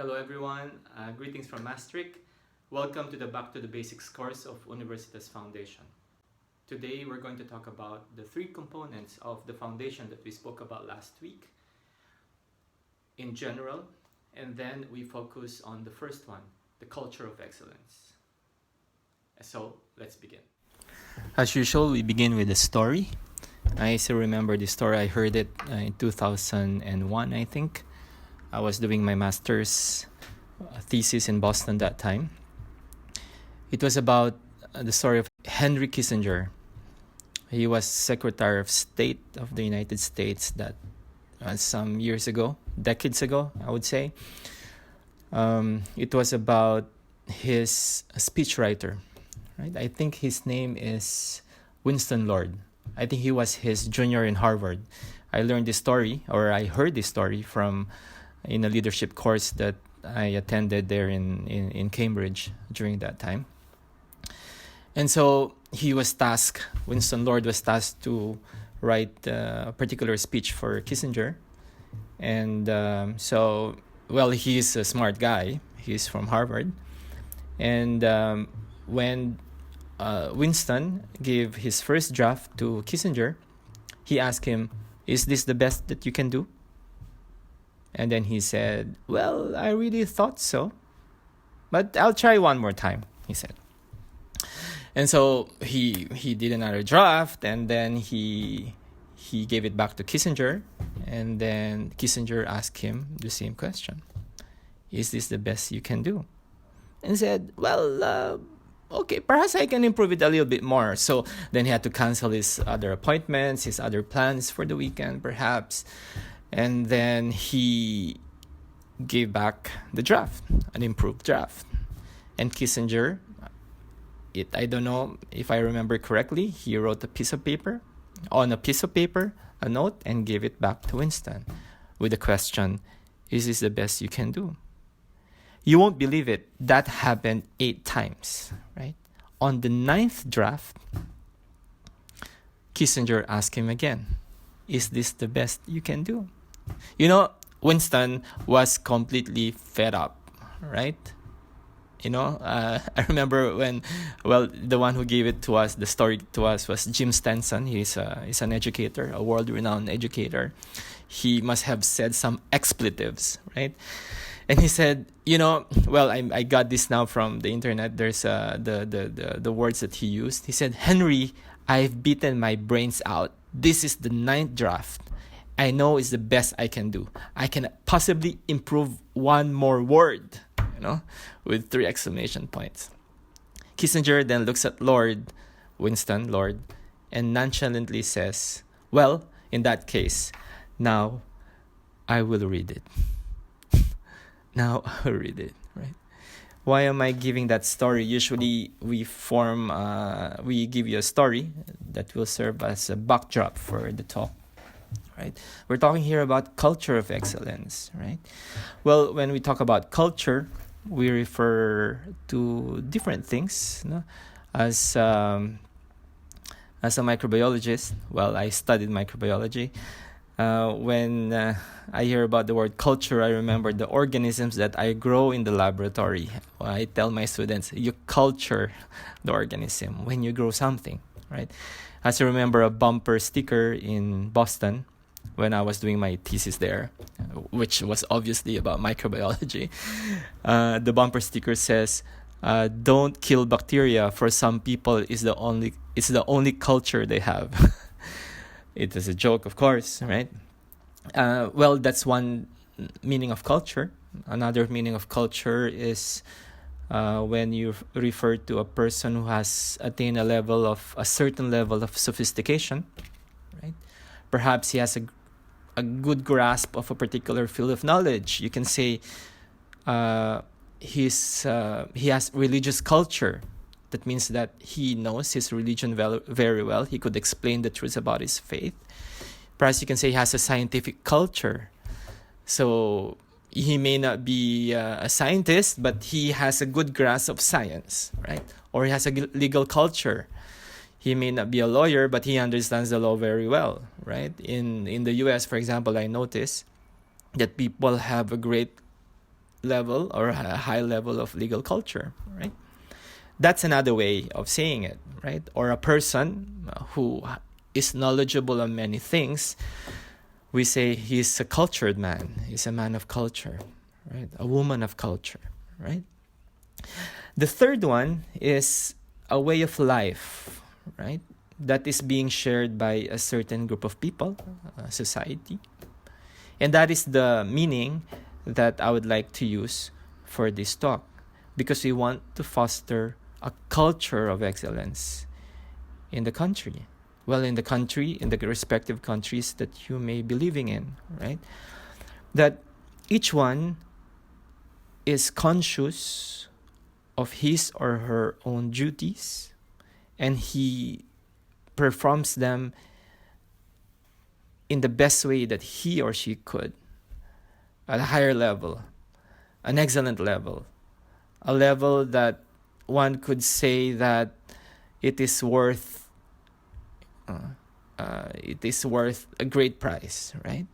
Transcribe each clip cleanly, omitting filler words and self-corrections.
Hello everyone, greetings from Maastricht. Welcome to the Back to the Basics course of Universitas Foundation. Today we're going to talk about the three components of the foundation that we spoke about last week in general, and then we focus on the first one, the culture of excellence. So let's begin. As usual, we begin with a story. I still remember the story. I heard it in 2001, I think. I was doing my master's thesis in Boston that time. It was about the story of Henry Kissinger. He was Secretary of State of the United States that some years ago, decades ago, I would say. It was about his speechwriter, right? I think his name is Winston Lord. I think he was his junior in Harvard. I learned this story, or I heard this story in a leadership course that I attended there in Cambridge during that time. And so Winston Lord was tasked to write a particular speech for Kissinger. And he's a smart guy. He's from Harvard. And when Winston gave his first draft to Kissinger, he asked him, "Is this the best that you can do?" And then he said, "Well, I really thought so, but I'll try one more time," he said. And so he did another draft, and then he gave it back to Kissinger, and then Kissinger asked him the same question: "Is this the best you can do?" And he said, "Well, okay, perhaps I can improve it a little bit more." So then he had to cancel his other appointments, his other plans for the weekend, perhaps. And then he gave back the draft, an improved draft. And Kissinger, I don't know if I remember correctly, he wrote a piece of paper, a note, and gave it back to Winston with the question, "Is this the best you can do?" You won't believe it. That happened 8 times, right? On the 9th draft, Kissinger asked him again, "Is this the best you can do?" Winston was completely fed up, right? I remember the one who gave the story to us was Jim Stenson. He's an educator, a world-renowned educator. He must have said some expletives, right? And he said, I got this now from the internet. There's the words that he used. He said, "Henry, I've beaten my brains out. This is the 9th draft. I know it's the best I can do. I can possibly improve one more word," with 3 exclamation points. Kissinger then looks at Winston Lord, and nonchalantly says, "Well, in that case, now I will read it." Now I will read it, right? Why am I giving that story? Usually we give you a story that will serve as a backdrop for the talk. Right? We're talking here about culture of excellence, right? Well, when we talk about culture, we refer to different things. As a microbiologist, I studied microbiology. When I hear about the word culture, I remember the organisms that I grow in the laboratory. I tell my students, you culture the organism when you grow something, right? As I remember a bumper sticker in Boston when I was doing my thesis there, which was obviously about microbiology. The bumper sticker says, "Don't kill bacteria. For some people, it's the only culture they have." It is a joke, of course, right? That's one meaning of culture. Another meaning of culture is when you refer to a person who has attained a certain level of sophistication, right? Perhaps he has a good grasp of a particular field of knowledge. You can say he has religious culture. That means that he knows his religion very well. He could explain the truth about his faith. Perhaps you can say he has a scientific culture. So he may not be a scientist, but he has a good grasp of science, right? Or he has a legal culture. He may not be a lawyer, but he understands the law very well, right? In the US, for example, I notice that people have a great level or a high level of legal culture, right? That's another way of saying it, right? Or a person who is knowledgeable on many things, we say he's a cultured man. He's a man of culture, right? A woman of culture, right? The third one is a way of life, right? That is being shared by a certain group of people, society. And that is the meaning that I would like to use for this talk, because we want to foster a culture of excellence in the country. Well, in the country, in the respective countries that you may be living in, right? That each one is conscious of his or her own duties, and he performs them in the best way that he or she could, at a higher level, an excellent level, a level that one could say that it is worth a great prize, right?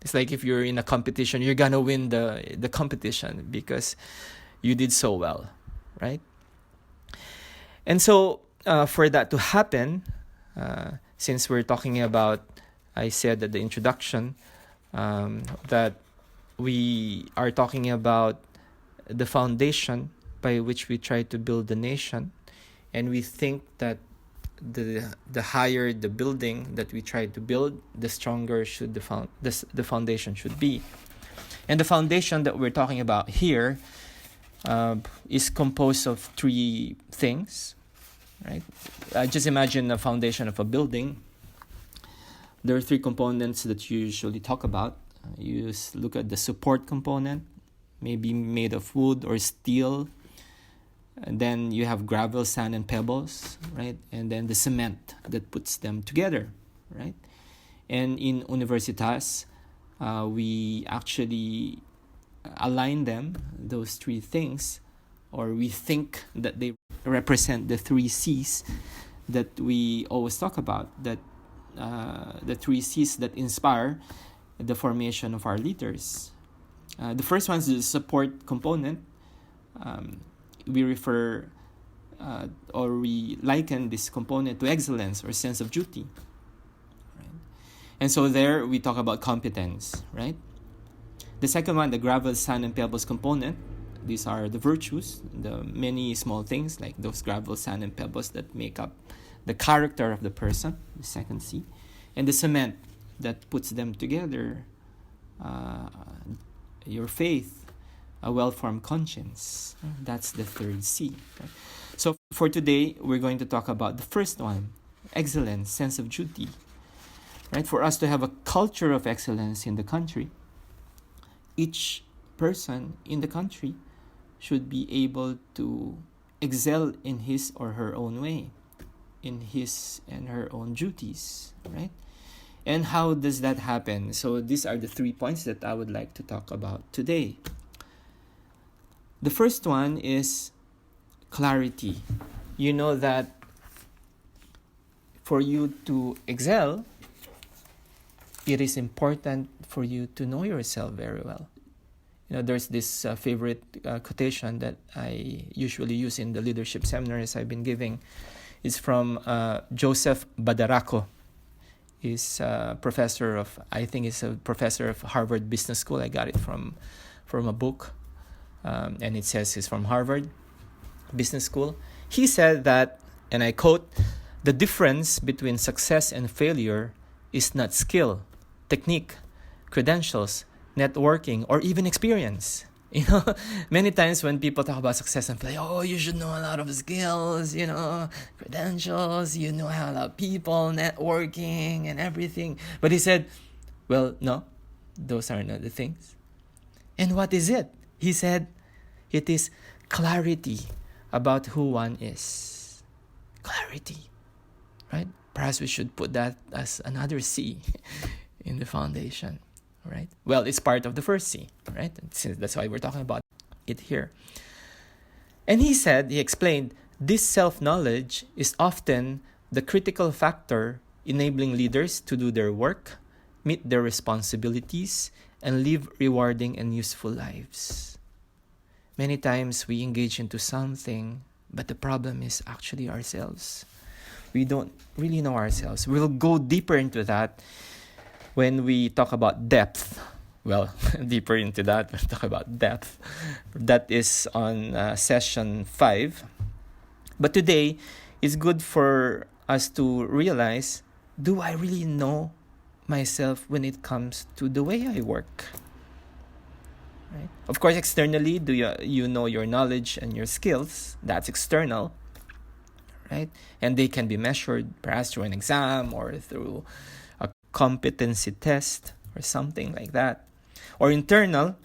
It's like if you're in a competition, you're gonna win the competition because you did so well, right? And so for that to happen, since we're talking about, I said at the introduction that we are talking about the foundation by which we try to build the nation, and we think that the higher the building that we try to build, the stronger should the foundation should be. And the foundation that we're talking about here is composed of three things, right? Just imagine the foundation of a building. There are three components that you usually talk about. You look at the support component, maybe made of wood or steel. And then you have gravel, sand, and pebbles, right? And then the cement that puts them together, right? And in Universitas, we actually align them, those three things, or we think that they represent the three C's that we always talk about, that the three C's that inspire the formation of our leaders. The first one is the support component. We refer or we liken this component to excellence or sense of duty. Right? And so there we talk about competence, right? The second one, the gravel, sand, and pebbles component. These are the virtues, the many small things like those gravel, sand, and pebbles that make up the character of the person, the second C. And the cement that puts them together, your faith, a well-formed conscience. That's the third C. Okay? So for today, we're going to talk about the first one, excellence, sense of duty. Right? For us to have a culture of excellence in the country, each person in the country should be able to excel in his or her own way, in his and her own duties, right? And how does that happen? So these are the 3 points that I would like to talk about today. The first one is clarity. You know that for you to excel, it is important for you to know yourself very well. You know, there's this favorite quotation that I usually use in the leadership seminars I've been giving. It's from Joseph Badaraco. He's a professor of, I think he's a professor of Harvard Business School. I got it from a book. And it says he's from Harvard Business School. He said that, and I quote, "The difference between success and failure is not skill, technique, credentials, networking, or even experience." You know, many times when people talk about success and failure, oh, you should know a lot of skills, you know, credentials, you know how a lot of people, networking, and everything. But he said, well, no, those are not the things. And what is it? He said, it is clarity about who one is. Clarity, right? Perhaps we should put that as another C in the foundation, right? Well, it's part of the first C, right? Since that's why we're talking about it here. And he explained, this self-knowledge is often the critical factor enabling leaders to do their work meet their responsibilities, and live rewarding and useful lives. Many times we engage into something, but the problem is actually ourselves. We don't really know ourselves. We'll go deeper into that when we talk about depth. Well, deeper into that, we'll talk about depth. That is on session 5. But today, it's good for us to realize, do I really know myself when it comes to the way I work? Right? Of course, externally, do you know your knowledge and your skills? That's external, right? And they can be measured perhaps through an exam or through a competency test or something like that. Or internal,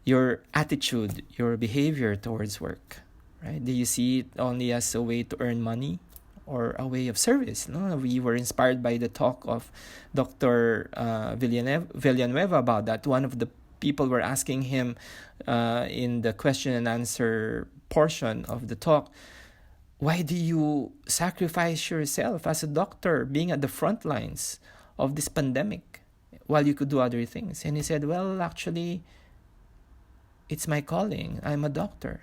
your attitude, your behavior towards work, right? Do you see it only as a way to earn money or a way of service? No, we were inspired by the talk of Dr. Villanueva about that. One of the people were asking him in the question and answer portion of the talk, why do you sacrifice yourself as a doctor being at the front lines of this pandemic while you could do other things? And he said, well, actually, it's my calling. I'm a doctor.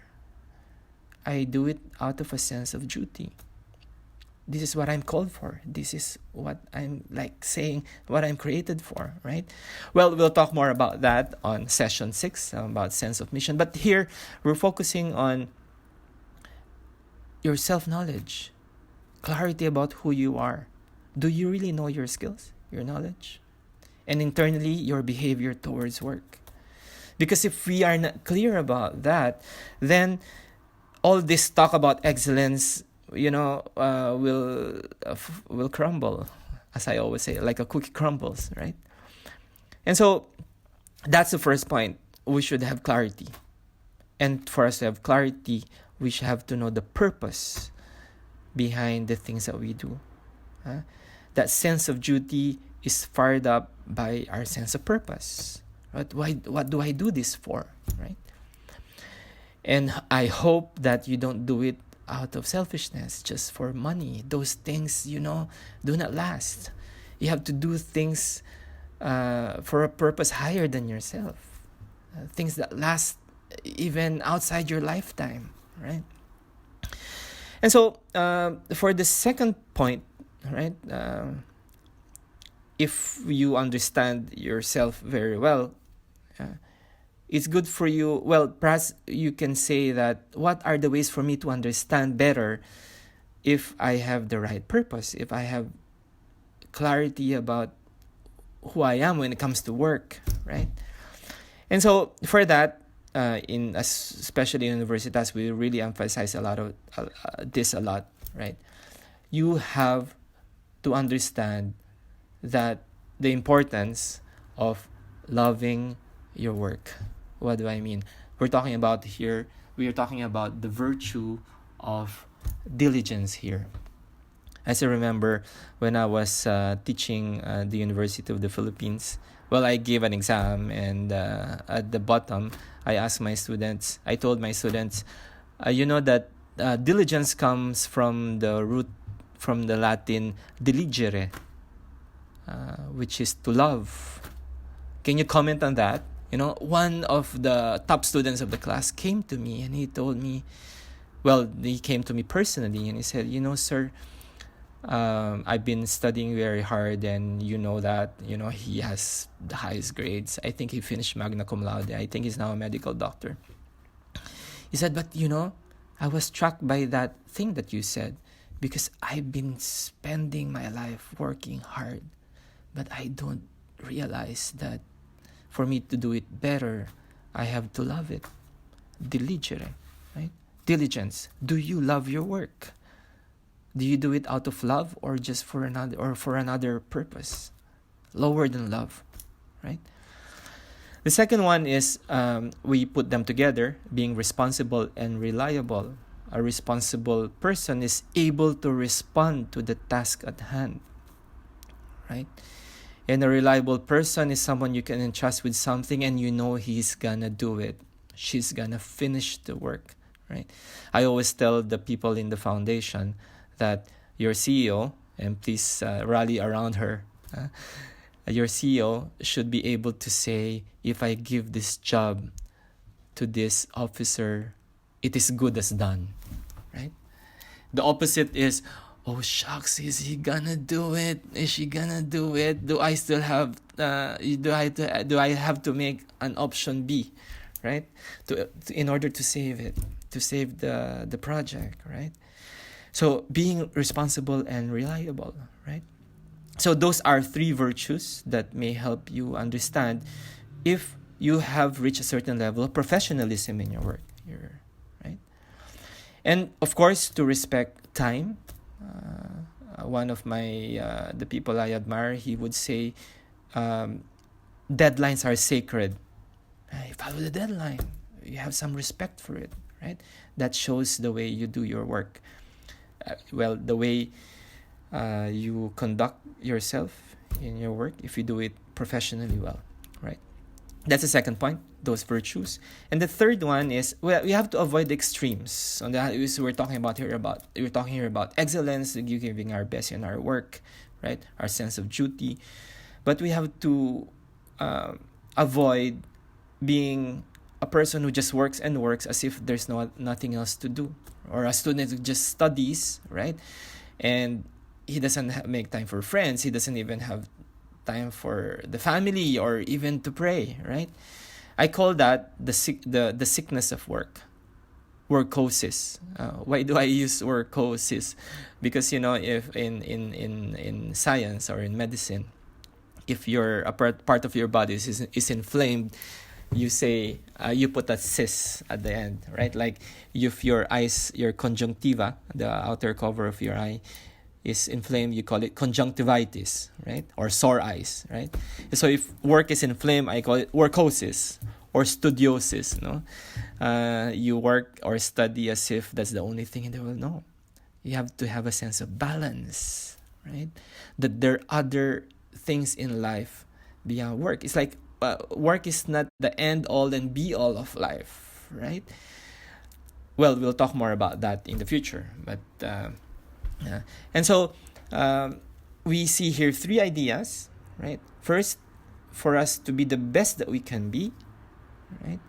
I do it out of a sense of duty. This is what I'm called for. This is what I'm what I'm created for, right? Well, we'll talk more about that on session 6, about sense of mission. But here, we're focusing on your self-knowledge, clarity about who you are. Do you really know your skills, your knowledge? And internally, your behavior towards work. Because if we are not clear about that, then all this talk about excellence, will crumble, as I always say, like a cookie crumbles, right? And so that's the first point. We should have clarity. And for us to have clarity, we should have to know the purpose behind the things that we do. That sense of duty is fired up by our sense of purpose. Right? What do I do this for? Right? And I hope that you don't do it out of selfishness, just for money. Those things, do not last. You have to do things for a purpose higher than yourself. Things that last even outside your lifetime, right? And so, for the second point, right, if you understand yourself very well, it's good for you. Well, perhaps you can say that, what are the ways for me to understand better if I have the right purpose, if I have clarity about who I am when it comes to work, right? And so for that, especially in Universitas, we really emphasize this a lot, right? You have to understand that the importance of loving your work. What do I mean? We are talking about the virtue of diligence here. As I remember, when I was teaching at the University of the Philippines, well, I gave an exam, and at the bottom, I told my students, that diligence comes from the Latin diligere, which is to love. Can you comment on that? One of the top students of the class came to me and he told me, he came to me personally and he said, sir, I've been studying very hard, and that, he has the highest grades. I think he finished magna cum laude. I think he's now a medical doctor. He said, but I was struck by that thing that you said, because I've been spending my life working hard, but I don't realize that for me to do it better, I have to love it. Diligere, right? Diligence. Do you love your work? Do you do it out of love, or just for another purpose? Lower than love, right? The second one is we put them together, being responsible and reliable. A responsible person is able to respond to the task at hand, right? And a reliable person is someone you can entrust with something and he's gonna do it. She's gonna finish the work, right? I always tell the people in the foundation that your CEO, and please rally around her, your CEO should be able to say, if I give this job to this officer, it is good as done, right? The opposite is, oh shucks, is he gonna do it? Is she gonna do it? Do I still have do I have to make an option B, right? In order to save it, to save the project, right? So being responsible and reliable, right? So those are three virtues that may help you understand if you have reached a certain level of professionalism in your work, right? And of course, to respect time. One of my the people I admire, he would say, deadlines are sacred. You follow the deadline. You have some respect for it, right? That shows the way you do your work. The way you conduct yourself in your work, if you do it professionally well, right? That's the second point, those virtues. And the third one is, well, we have to avoid the extremes. On that, we're talking here about excellence, giving our best in our work, right? Our sense of duty. But we have to avoid being a person who just works and works as if there's nothing else to do, or a student who just studies, right? And he doesn't make time for friends. He doesn't even have time for the family or even to pray, right? I call that the sickness of work, workosis. Why do I use workosis? Because if in science or in medicine, if a part of your body is inflamed, you say you put a cis at the end, right? Like if your conjunctiva, the outer cover of your eye, is inflamed, you call it conjunctivitis, right? Or sore eyes, right? So if work is inflamed, I call it workosis or studiosis. You work or study as if that's the only thing in the world. No, you have to have a sense of balance, right? That there are other things in life beyond work. It's like work is not the end all and be all of life, right? Well, we'll talk more about that in the future, but yeah. And so we see here three ideas, right? First, for us to be the best that we can be, right,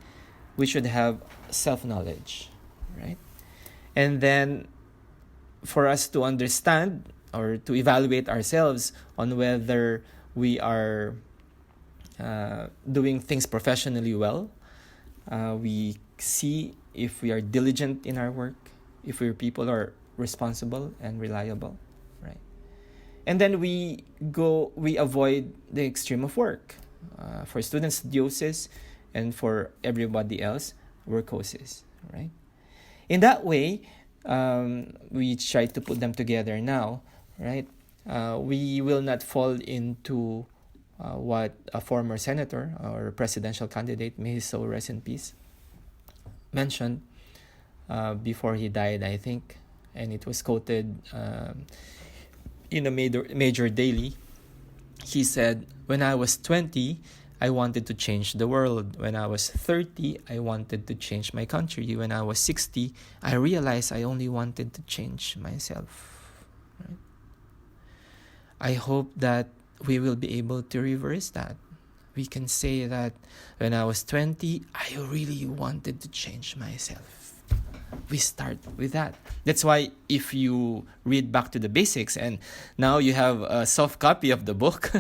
we should have self-knowledge, right? And then for us to understand or to evaluate ourselves on whether we are doing things professionally well, we see if we are diligent in our work, if we're people are responsible and reliable, right? And then we avoid the extreme of work. For students, diosis, and for everybody else, workosis, right? In that way, we try to put them together now, right? We will not fall into what a former senator or presidential candidate, may his soul rest in peace, mentioned before he died, I think. And it was quoted in a major daily. He said, when I was 20, I wanted to change the world. When I was 30, I wanted to change my country. When I was 60, I realized I only wanted to change myself. Right? I hope that we will be able to reverse that. We can say that when I was 20, I really wanted to change myself. We start with that. That's why if you read back to the basics, and now you have a soft copy of the book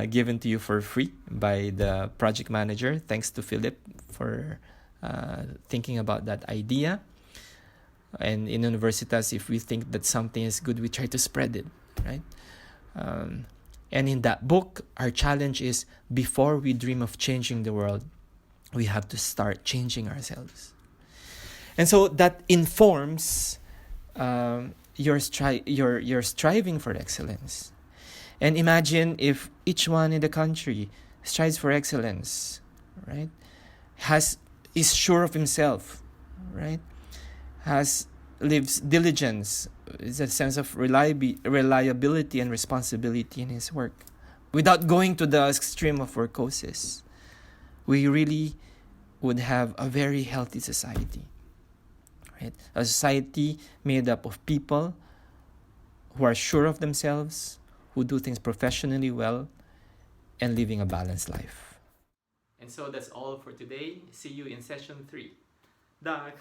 given to you for free by the project manager. Thanks to Philip for thinking about that idea. And in Universitas, if we think that something is good, we try to spread it, right? And in that book, our challenge is, before we dream of changing the world, we have to start changing ourselves. And so that informs your striving for excellence. And imagine if each one in the country strives for excellence, right? Is sure of himself, right? Lives diligence, is a sense of reliability and responsibility in his work, without going to the extreme of workosis. We really would have a very healthy society. Right? A society made up of people who are sure of themselves, who do things professionally well, and living a balanced life. And so that's all for today. See you in session 3. Dag!